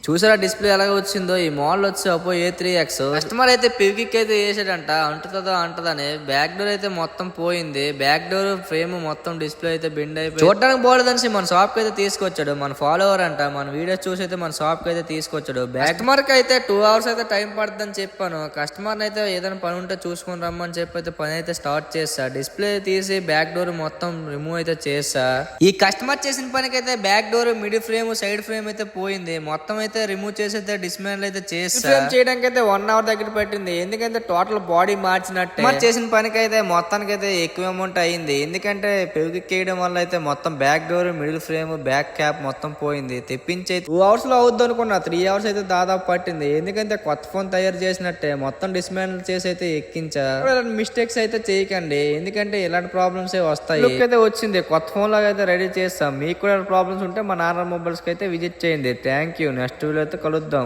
చూసారా డిస్ప్లే ఎలాగ వచ్చిందో. ఈ మోడల్ వచ్చి Oppo A3X. కస్టమర్ అయితే పివికిక్ అయితే వేసాడంట, అంటుతుందో అంటదని. బ్యాక్ డోర్ అయితే మొత్తం పోయింది. బ్యాక్ డోర్ ఫ్రేమ్ మొత్తం డిస్ప్లే అయితే బెండ్ అయిపోయి చూడడానికి బాగోలేదని మన షాప్ కి అయితే తీసుకొచ్చాడు. మన ఫాలోవర్ అంట, మన వీడియోస్ చూసి అయితే మన షాప్ కి అయితే తీసుకొచ్చాడు. కస్టమర్ కి అయితే 2 hours అయితే టైం పడుతుందని చెప్పాను. కస్టమర్ అయితే ఏదైనా పని ఉంటే చూసుకొని రమ్మని చెప్పి అయితే పని అయితే స్టార్ట్ చేస్తా. డిస్ప్లే తీసి బ్యాక్ డోర్ మొత్తం రిమూవ్ అయితే చేస్తా. ఈ కస్టమర్ చేసిన పనికి అయితే back door, middle frame, side frame అయితే పోయింది. మొత్తం అయితే రిమూవ్ చేసి అయితే డిస్మాంటిల్ అయితే చేస్తా. ఫ్రేమ్ చేయడానికి అయితే 1 hour దగ్గర పెట్టింది. ఎందుకంటే టోటల్ బాడీ మార్చినట్టే. చేసిన పనికి అయితే మొత్తానికి అయితే ఎక్కువ అమౌంట్ అయింది. ఎందుకంటే పెవికిక్ వేయడం వల్ల అయితే మొత్తం back door, middle frame, back cap మొత్తం పోయింది. తెప్పించి 2 hours లో అవుద్ది అనుకున్నా, 3 hours అయితే దాదాపు పట్టింది. ఎందుకంటే కొత్త ఫోన్ తయారు చేసినట్టే మొత్తం డిస్మాంటిల్ చేసి అయితే ఎక్కించా. మిస్టేక్స్ అయితే చేయకండి, ఎందుకంటే ఇలాంటి ప్రాబ్లమ్స్ వస్తాయి. లుక్ అయితే వచ్చింది, కొత్త ఫోన్ లాగా అయితే రెడీ చేస్తాం. మీకు కూడా ప్రాబ్లమ్స్ ఉంటే మన ఆర్ఆర్ మొబైల్స్ కి అయితే విజిట్ చేయండి. Thank you. నెక్స్ట్ వీడియో అయితే కలుద్దాం.